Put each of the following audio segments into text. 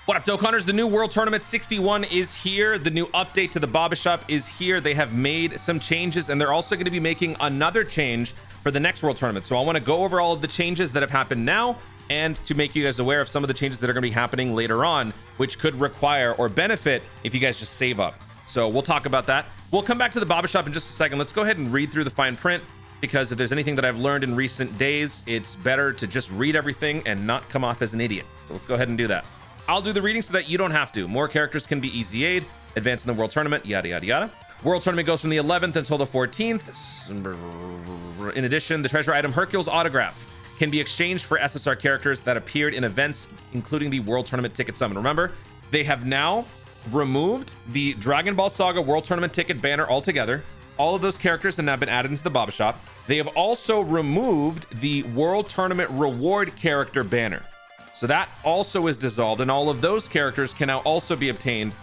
What up, Dokkaners? The new World Tournament 61 is here. The new update to the Baba Shop is here. They have made some changes, and they're also going to be making another change for the next World Tournament. So I want to go over all of the changes that have happened now, and to make you guys aware of some of the changes that are going to be happening later on, which could require or benefit if you guys just save up. So we'll talk about that. We'll come back to the Baba Shop in just a second. Let's go ahead and read through the fine print, because if there's anything that I've learned in recent days, it's better to just read everything and not come off as an idiot. So let's go ahead and do that. I'll do the reading so that you don't have to. More characters can be easy aid, advance in the World Tournament, yada, yada, yada. World Tournament goes from the 11th until the 14th. In addition, the treasure item Hercule's Autograph can be exchanged for SSR characters that appeared in events, including the World Tournament ticket summon. Remember, they have now removed the Dragon Ball Saga World Tournament ticket banner altogether. All of those characters have now been added into the Baba Shop. They have also removed the World Tournament reward character banner. So that also is dissolved, and all of those characters can now also be obtained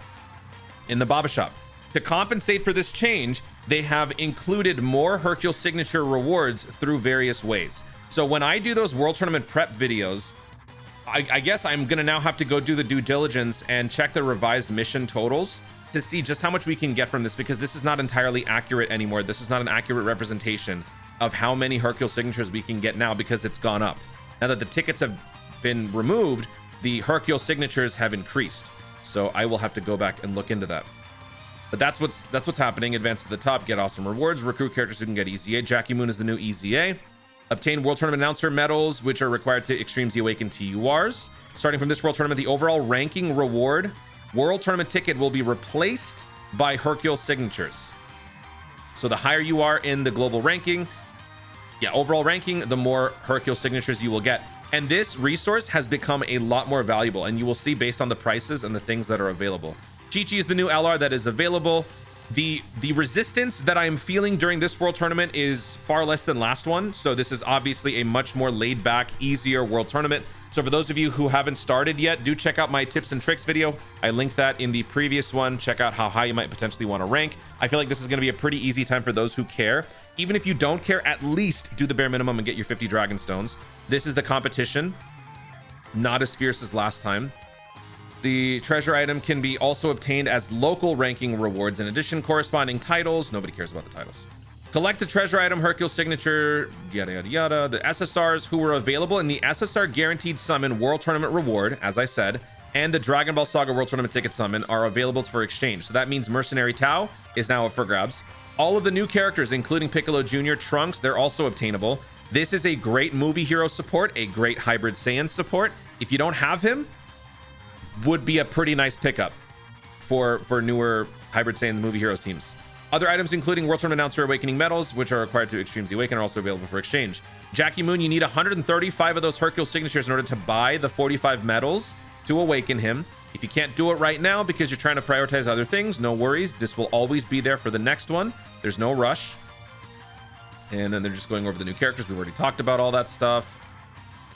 in the Baba Shop. To compensate for this change, they have included more Hercule signature rewards through various ways. So when I do those World Tournament prep videos, I guess I'm gonna now have to go do the due diligence and check the revised mission totals to see just how much we can get from this, because this is not entirely accurate anymore. This is not an accurate representation of how many Hercule signatures we can get now, because it's gone up. Now that the tickets have been removed, the Hercule signatures have increased. So I will have to go back and look into that. But that's what's happening. Advance to the top, get awesome rewards, recruit characters who can get Easy A. Jackie Moon is the new Easy A. Obtain World Tournament announcer medals, which are required to Extreme Z Awaken TURs. Starting from this World Tournament, the overall ranking reward World Tournament ticket will be replaced by Hercule signatures. So the higher you are in the global ranking, overall ranking, the more Hercule signatures you will get. And this resource has become a lot more valuable, and you will see based on the prices and the things that are available. Chi-Chi is the new LR that is available. The resistance that I am feeling during this World Tournament is far less than last one. So this is obviously a much more laid back, easier World Tournament. So for those of you who haven't started yet, do check out my tips and tricks video. I linked that in the previous one. Check out how high you might potentially want to rank. I feel like this is going to be a pretty easy time for those who care. Even if you don't care, at least do the bare minimum and get your 50 Dragon Stones. This is the competition. Not as fierce as last time. The treasure item can be also obtained as local ranking rewards. In addition, corresponding titles. Nobody cares about the titles. Collect the treasure item Hercule signature, yada, yada, yada. The SSRs who were available in the SSR Guaranteed Summon World Tournament Reward, as I said, and the Dragon Ball Saga World Tournament Ticket Summon are available for exchange. So that means Mercenary Tao is now up for grabs. All of the new characters, including Piccolo Jr., Trunks, they're also obtainable. This is a great movie hero support, a great Hybrid Saiyan support. If you don't have him, would be a pretty nice pickup for newer Hybrid Saiyan movie heroes teams. Other items including World Tournament Announcer Awakening medals, which are required to Extreme Z Awaken, are also available for exchange. Jackie Moon, you need 135 of those Hercule signatures in order to buy the 45 medals to awaken him. If you can't do it right now because you're trying to prioritize other things, no worries. This will always be there for the next one. There's no rush. And then they're just going over the new characters. We've already talked about all that stuff.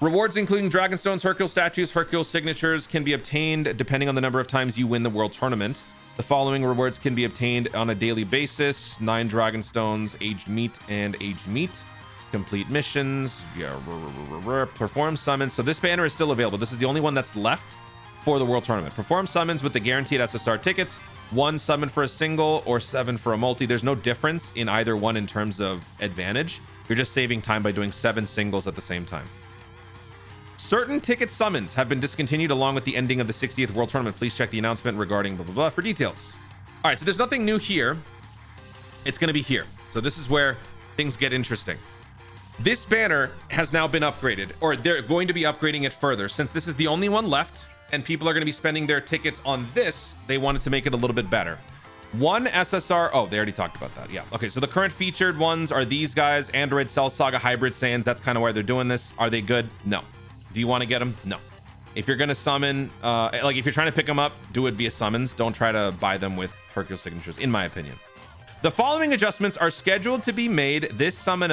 Rewards including Dragon Stones, Hercule statues, Hercule signatures can be obtained depending on the number of times you win the World Tournament. The following rewards can be obtained on a daily basis: 9 Dragon Stones, Aged Meat, and Aged Meat. Complete missions, perform summons. So this banner is still available. This is the only one that's left for the World Tournament. Perform summons with the guaranteed SSR tickets. 1 summon for a single or 7 for a multi. There's no difference in either one in terms of advantage. You're just saving time by doing 7 singles at the same time. Certain ticket summons have been discontinued along with the ending of the 60th World Tournament. Please check the announcement regarding blah, blah, blah for details. All right, so there's nothing new here. It's going to be here. So this is where things get interesting. This banner has now been upgraded, or they're going to be upgrading it further. Since this is the only one left and people are going to be spending their tickets on this, they wanted to make it a little bit better. 1 SSR. Oh, they already talked about that. Yeah. Okay, so the current featured ones are these guys: Android Cell Saga Hybrid Saiyans. That's kind of why they're doing this. Are they good? No. Do you want to get them? No. If you're going to summon, like if you're trying to pick them up, do it via summons. Don't try to buy them with Hercule signatures, in my opinion. The following adjustments are scheduled to be made to this summon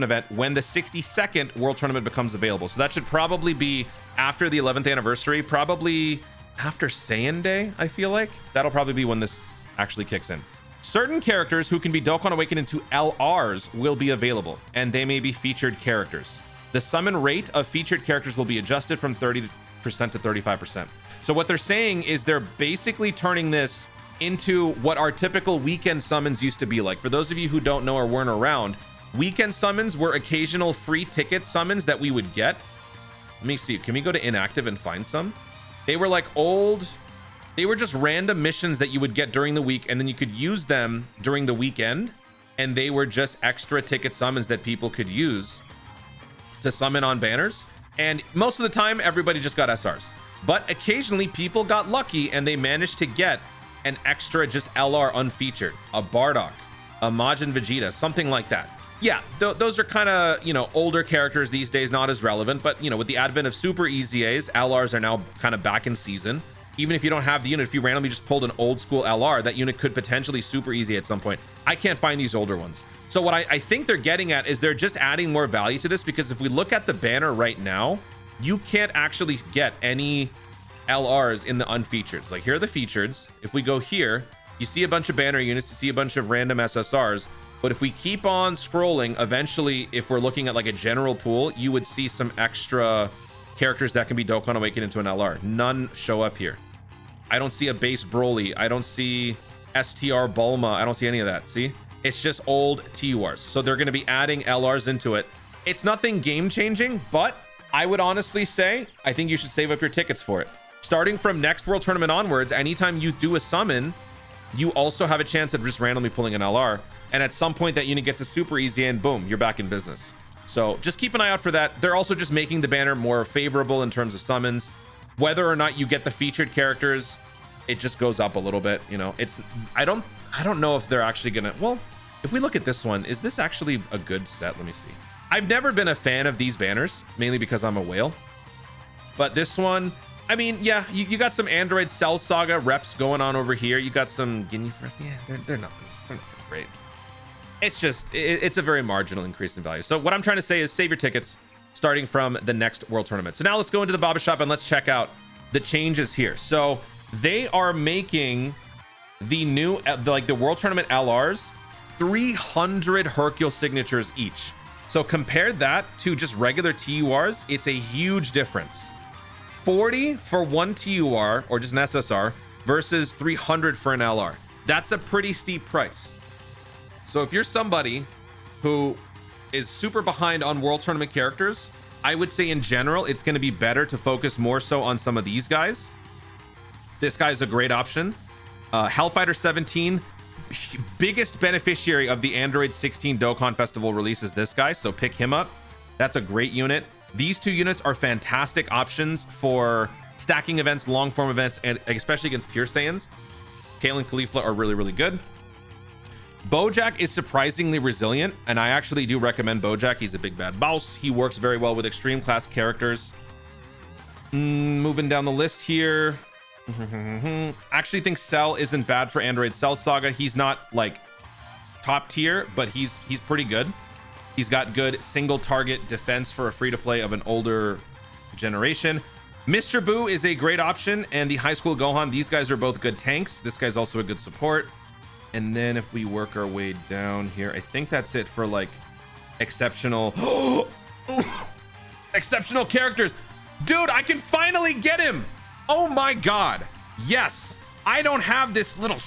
event when the 62nd World Tournament becomes available. So that should probably be after the 11th anniversary, probably after Saiyan Day, I feel like. That'll probably be when this actually kicks in. Certain characters who can be Dokkan Awakened into LRs will be available, and they may be featured characters. The summon rate of featured characters will be adjusted from 30 50% to 35%. So what they're saying is they're basically turning this into what our typical weekend summons used to be like. For those of you who don't know or weren't around, weekend summons were occasional free ticket summons that we would get. Let me see. Can we go to inactive and find some? They were like old. They were just random missions that you would get during the week, and then you could use them during the weekend. And they were just extra ticket summons that people could use to summon on banners. And most of the time, everybody just got SRs. But occasionally, people got lucky and they managed to get an extra just LR unfeatured, a Bardock, a Majin Vegeta, something like that. Yeah, those are kind of, you know, older characters these days, not as relevant. But, you know, with the advent of super EZAs, LRs are now kind of back in season. Even if you don't have the unit, if you randomly just pulled an old school LR, that unit could potentially super easy at some point. I can't find these older ones. So what I think they're getting at is they're just adding more value to this, because if we look at the banner right now, you can't actually get any LRs in the unfeatured. Like, here are the featured. If we go here, you see a bunch of banner units, you see a bunch of random SSRs. But if we keep on scrolling, eventually, if we're looking at like a general pool, you would see some extra characters that can be Dokkan Awakened into an LR. None show up here. I don't see a base Broly. I don't see STR Bulma. I don't see any of that. See? It's just old TURs. So they're going to be adding LRs into it. It's nothing game changing, but I would honestly say, I think you should save up your tickets for it. Starting from next World Tournament onwards, anytime you do a summon, you also have a chance of just randomly pulling an LR. And at some point that unit gets a super easy and boom, you're back in business. So just keep an eye out for that. They're also just making the banner more favorable in terms of summons. Whether or not you get the featured characters, it just goes up a little bit. You know, it's, I don't know if they're actually gonna, well, if we look at this one, is this actually a good set? Let me see. I've never been a fan of these banners, mainly because I'm a whale. But this one, I mean, yeah, you got some Android Cell Saga reps going on over here. You got some Guinea First. Yeah, they're nothing great. It's just, it's a very marginal increase in value. So what I'm trying to say is save your tickets starting from the next World Tournament. So now let's go into the Baba Shop and let's check out the changes here. So they are making the new, like the World Tournament LRs, 300 Hercule signatures each. So compare that to just regular TURs, it's a huge difference. 40 for one TUR or just an SSR versus 300 for an LR. That's a pretty steep price. So if you're somebody who is super behind on World Tournament characters, I would say in general, it's going to be better to focus more so on some of these guys. This guy's a great option. Hellfighter 17, biggest beneficiary of the Android 16 Dokkan Festival release is this guy, so pick him up. That's a great unit. These two units are fantastic options for stacking events, long form events, and especially against Pure Saiyans. Kale and Caulifla are really, really good. Bojack is surprisingly resilient, and I actually do recommend Bojack. He's a big bad boss. He works very well with extreme class characters. Moving down the list here. Actually think Cell isn't bad for Android Cell Saga. He's not like top tier, but he's pretty good. He's got good single target defense for a free-to-play of an older generation. Mr. Boo is a great option, and the High School Gohan, these guys are both good tanks. This guy's also a good support. And then if we work our way down here, I think that's it for like exceptional exceptional characters. Dude, I can finally get him. Oh my god. Yes, I don't have this little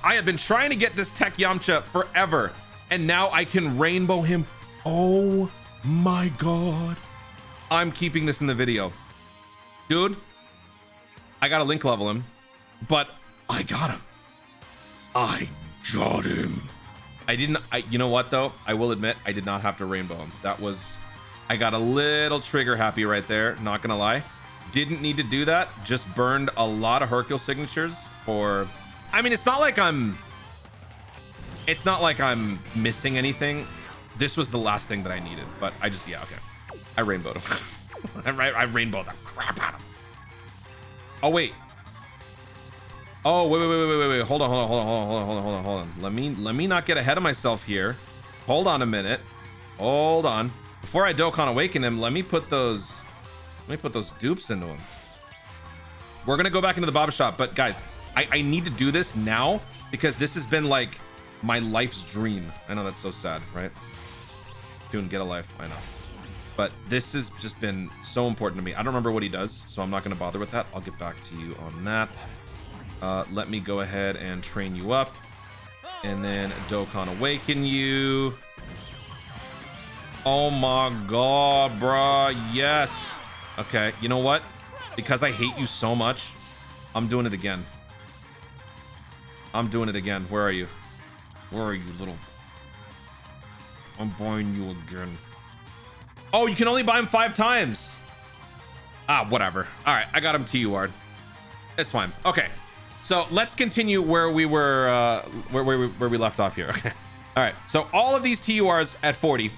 I have been trying to get this Tech Yamcha forever, and now I can rainbow him. Oh my god. I'm keeping this in the video. Dude, I gotta link level him, but I got him. I got him. You know what though? I will admit I did not have to rainbow him. That was, I got a little trigger happy right there. Not gonna lie. Didn't need to do that. Just burned a lot of Hercule signatures for, I mean, it's not like I'm missing anything. This was the last thing that I needed, but I just, yeah, okay. I rainbowed him. I rainbowed the crap out of him. Oh, wait. Oh, wait. Hold on. Let me not get ahead of myself here. Hold on a minute. Hold on. Before I Dokkan Awaken him, let me put those dupes into him. We're gonna go back into the Baba Shop, but guys, I need to do this now because this has been like my life's dream. I know that's so sad, right? Dude, get a life. I know. But this has just been so important to me. I don't remember what he does, so I'm not going to bother with that. I'll get back to you on that. Let me go ahead and train you up. And then Dokkan Awaken you. Oh my god, bruh. Yes. Okay, you know what? Because I hate you so much, I'm doing it again. I'm doing it again. Where are you? Where are you, little... I'm buying you again. Oh, you can only buy him 5 times. Ah, whatever. All right, I got him TUR'd. It's fine. Okay, so let's continue where we were, where we left off here. Okay. All right, so all of these TURs at 40,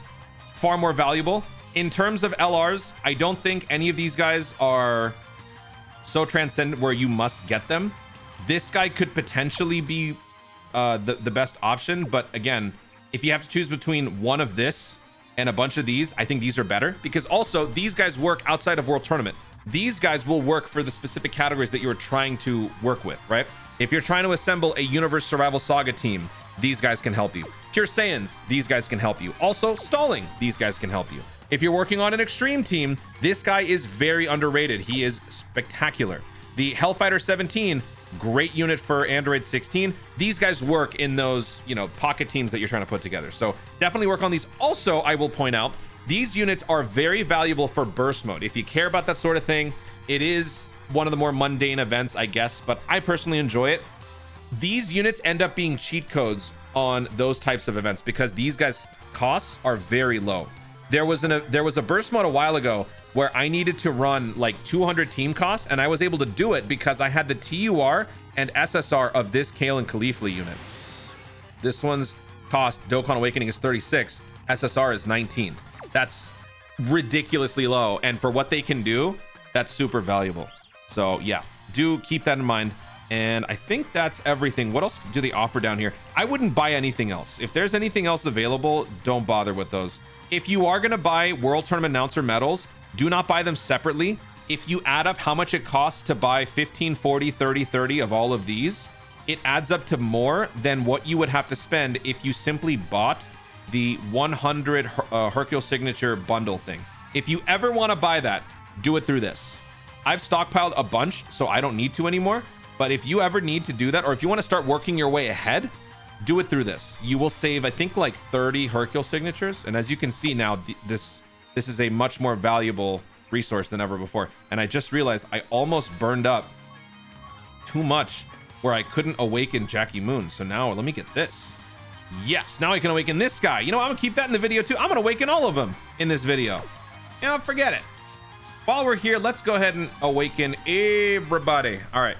far more valuable. In terms of LRs, I don't think any of these guys are so transcendent where you must get them. This guy could potentially be the best option, but again, if you have to choose between one of this and a bunch of these, I think these are better, because also these guys work outside of World Tournament. These guys will work for the specific categories that you're trying to work with, right? If you're trying to assemble a Universe Survival Saga team, these guys can help you. Pure Saiyans, these guys can help you. Also, stalling, these guys can help you. If you're working on an extreme team, this guy is very underrated. He is spectacular. The Hellfighter 17, great unit for Android 16. These guys work in those, you know, pocket teams that you're trying to put together. So definitely work on these. Also, I will point out, these units are very valuable for burst mode. If you care about that sort of thing, it is one of the more mundane events, I guess, but I personally enjoy it. These units end up being cheat codes on those types of events because these guys' costs are very low. There was a burst mode a while ago where I needed to run like 200 team costs, and I was able to do it because I had the TUR and SSR of this Kale and Khalifa unit. This one's cost, Dokkan Awakening, is 36, SSR is 19. That's ridiculously low, and for what they can do, that's super valuable. So yeah, do keep that in mind. And I think that's everything. What else do they offer down here? I wouldn't buy anything else. If there's anything else available, don't bother with those. If you are going to buy World Tournament Announcer medals, do not buy them separately. If you add up how much it costs to buy 15, 40, 30, 30 of all of these, it adds up to more than what you would have to spend if you simply bought the 100 Hercule Signature bundle thing. If you ever want to buy that, do it through this. I've stockpiled a bunch, so I don't need to anymore. But if you ever need to do that, or if you want to start working your way ahead, do it through this. You will save, I think, like 30 Hercule signatures. And as you can see now, this is a much more valuable resource than ever before. And I just realized I almost burned up too much where I couldn't awaken Jackie Moon. So now let me get this. Yes, now I can awaken this guy. You know, I'm gonna keep that in the video too. I'm gonna awaken all of them in this video. You know, forget it. While we're here, let's go ahead and awaken everybody. All right.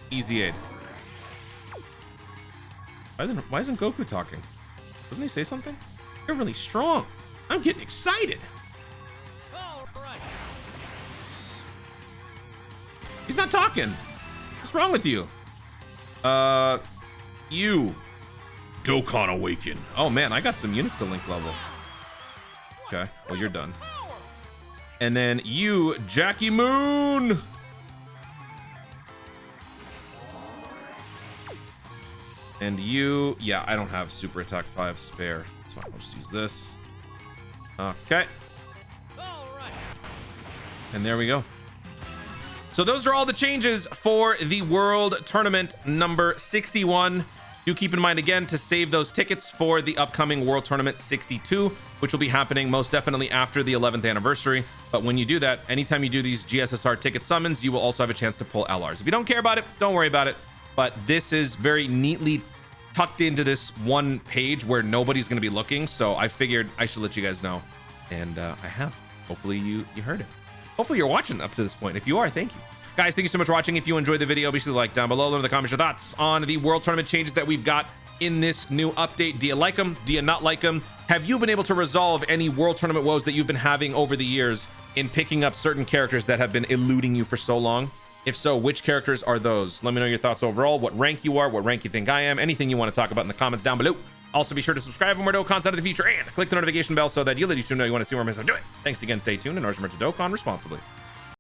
Easy aid. Why isn't Goku talking? Doesn't he say something? You're really strong. I'm getting excited. All right. He's not talking. What's wrong with you? You. Dokkan Awaken. Oh man, I got some units to link level. Okay, well you're done. And then you, Jackie Moon. And you, yeah, I don't have Super Attack 5 spare. It's fine, I'll just use this. Okay. And there we go. So those are all the changes for the World Tournament number 61. Do keep in mind again to save those tickets for the upcoming World Tournament 62, which will be happening most definitely after the 11th anniversary. But when you do that, anytime you do these GSSR ticket summons, you will also have a chance to pull LRs. If you don't care about it, don't worry about it. But this is very neatly tucked into this one page where nobody's going to be looking. So I figured I should let you guys know. And I have. Hopefully you heard it. Hopefully you're watching up to this point. If you are, thank you. Guys, thank you so much for watching. If you enjoyed the video, be sure to like down below. Leave in the comments your thoughts on the World Tournament changes that we've got in this new update. Do you like them? Do you not like them? Have you been able to resolve any World Tournament woes that you've been having over the years in picking up certain characters that have been eluding you for so long? If so, which characters are those? Let me know your thoughts overall, what rank you are, what rank you think I am, anything you want to talk about in the comments down below. Also, be sure to subscribe for more Dokkan content of the future and click the notification bell so that you'll let you know you want to see more missions. Do it. Thanks again. Stay tuned and remember to Dokkan responsibly.